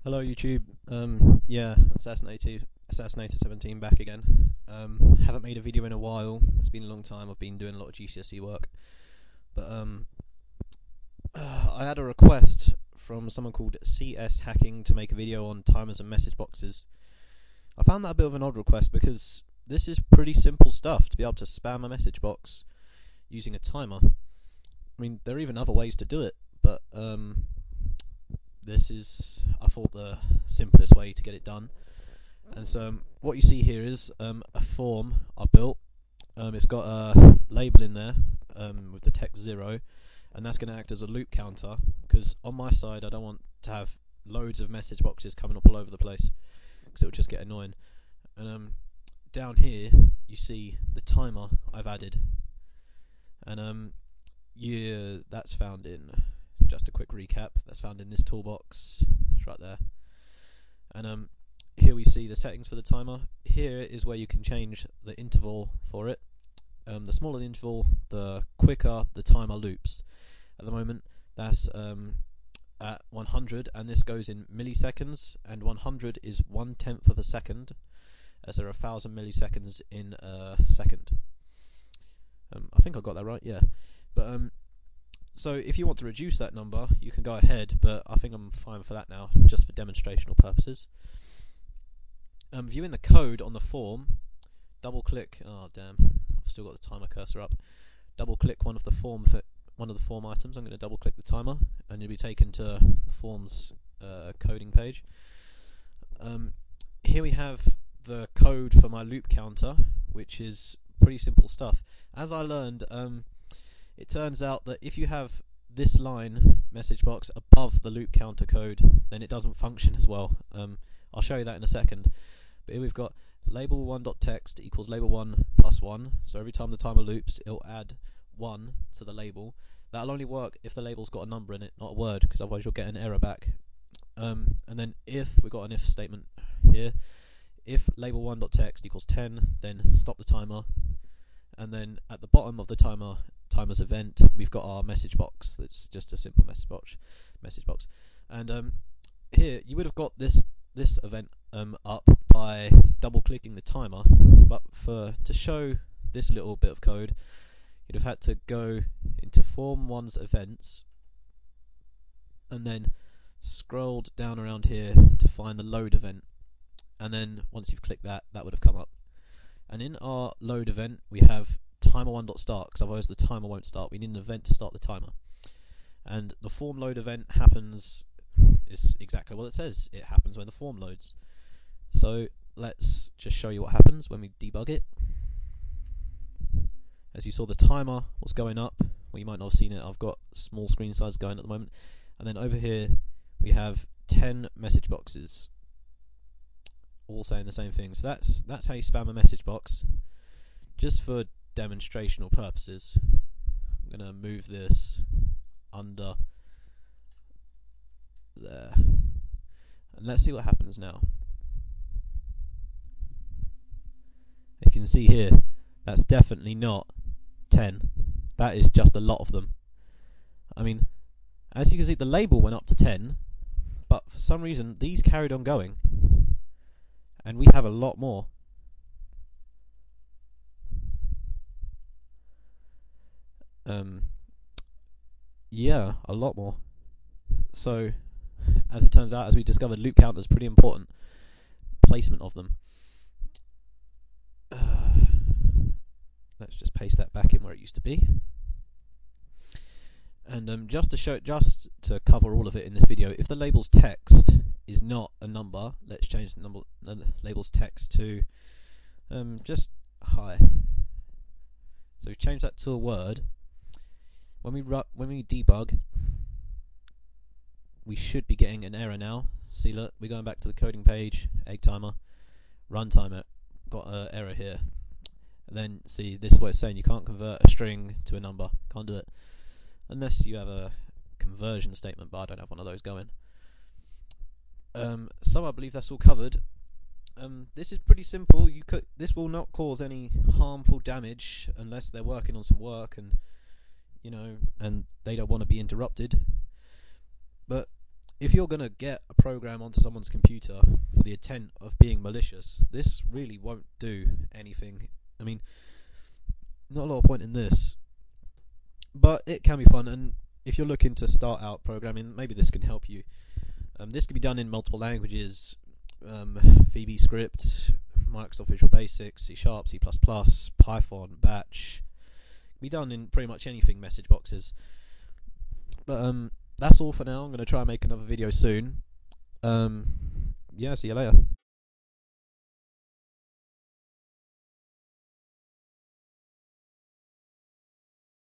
Hello YouTube. Yeah, Assassinator 17 back again. Haven't made a video in a while. It's been a long time. I've been doing a lot of GCSE work. But I had a request from someone called CS Hacking to make a video on timers and message boxes. I found that a bit of an odd request because this is pretty simple stuff to be able to spam a message box using a timer. I mean, there are even other ways to do it, but this is, I thought, the simplest way to get it done. And so what you see here is a form I built. It's got a label in there with the text 0, and that's going to act as a loop counter, because on my side I don't want to have loads of message boxes coming up all over the place, because it will just get annoying. And down here you see the timer I've added, and yeah, that's found in, just a quick recap, that's found in this toolbox. It's right there. And here we see the settings for the timer. Here is where you can change the interval for it. The smaller the interval, the quicker the timer loops. At the moment that's at 100, and this goes in milliseconds, and 100 is 1/10 of a second, as there are 1000 milliseconds in a second. I think I got that right, yeah. But so if you want to reduce that number, you can go ahead, but I think I'm fine for that now, just for demonstrational purposes. Viewing the code on the form, double click, oh damn, I've still got the timer cursor up. Double click one of the form items. I'm going to double click the timer, and you'll be taken to the form's coding page. Here we have the code for my loop counter, which is pretty simple stuff. As I learned, it turns out that if you have this line message box above the loop counter code, then it doesn't function as well. I'll show you that in a second. But here we've got label1.text equals label1 plus 1. So every time the timer loops, it'll add 1 to the label. That'll only work if the label's got a number in it, not a word, because otherwise you'll get an error back. And then if, we've got an if statement here. If label1.text equals 10, then stop the timer. And then at the bottom of the timer's event, we've got our message box. That's just a simple message box. And here you would have got this event up by double clicking the timer, but to show this little bit of code, you'd have had to go into form 1's events and then scrolled down around here to find the load event, and then once you've clicked that, that would have come up. And in our load event we have timer1.start, because otherwise the timer won't start. We need an event to start the timer, and the form load event happens, is exactly what it says. It happens when the form loads. So let's just show you what happens when we debug it. As you saw, the timer was going up. Well, you might not have seen it. I've got small screen size going at the moment. And then over here we have 10 message boxes, all saying the same thing. So that's how you spam a message box. Just for demonstrational purposes, I'm going to move this under there, and let's see what happens now. You can see here, that's definitely not 10. That is just a lot of them. I mean, as you can see, the label went up to 10, but for some reason these carried on going, and we have a lot more. Yeah, a lot more. So as it turns out, as we discovered, loop counters is pretty important. Placement of them. Let's just paste that back in where it used to be. And just to cover all of it in this video, if the label's text is not a number, let's change the label's text to just hi. So we've changed that to a word. When we debug, we should be getting an error now. See, look, we're going back to the coding page, egg timer, run timer, got an error here. And then see, this is what it's saying, you can't convert a string to a number, can't do it. Unless you have a conversion statement, but I don't have one of those going. So I believe that's all covered. This is pretty simple. This will not cause any harmful damage unless they're working on some work and and they don't want to be interrupted. But if you're going to get a program onto someone's computer for the intent of being malicious, this really won't do anything. I mean, not a lot of point in this, but it can be fun. And if you're looking to start out programming, maybe this can help you. This can be done in multiple languages: VB Script, Microsoft Visual Basic, C#, C++, Python, Batch. It can be done in pretty much anything message boxes. But that's all for now. I'm going to try and make another video soon. Yeah, see you later.